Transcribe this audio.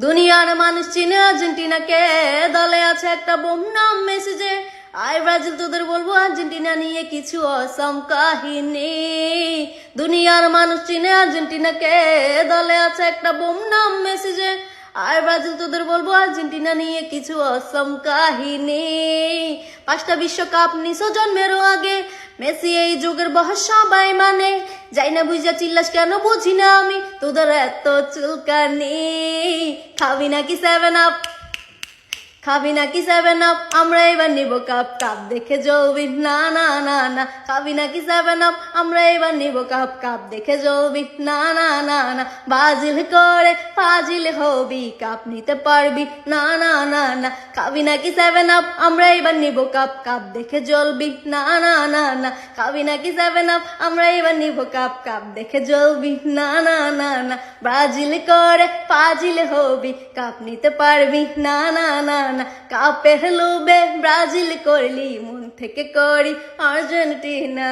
দুনিয়ার মানুষ চিনে আর্জেন্টিনাকে, দলে আছে একটা বোম নাম মেসেজে। আয় ব্রাজিল, তোদের বলবো আর্জেন্টিনা নিয়ে কিছু অসম কাহিনী। দুনিয়ার মানুষ চিনে আর্জেন্টিনাকে, দলে আছে একটা বোম নাম মেসেজে। আয় ব্রাজিল, তোদের বলবো আর্জেন্টিনা নিয়ে কিছু অসম কাহিনী। 5টা বিশ্বকাপ নিছো জন্মেরও আগে, মেসি এই যুগের বয়স সবাই মানে। যাই না বুঝা চিল্লাস কেন বুঝি না আমি, তোদের এত চুলকানি। খাবি নাকি 7 আপ, খাবি নাকি 7 আপ, আমরা এবার নিব কাপ। কাপ দেখে জ্বলবি না না না না। খাবি নাকি 7 আপ, আমরা এবার নিব কাপ। কাপ দেখে জ্বলবি না না না না। বাজিল করে ফাজিল হবি, কাপ নিতে পারবি না না না না। খাবি নাকি 7 আপ, আমরা এবার নিব কাপ। কাপ দেখে জ্বলবি না না না না। খাবি নাকি 7 আপ, আমরা এবার নিব কাপ। কাপ দেখে জ্বলবি না না না না। ব্রাজিল করে ফাজিল হবি, কাপ নিতে পারবি না না না না। কাপের লোভে ব্রাজিল করলি, মন থেকে করি আর্জেন্টিনা।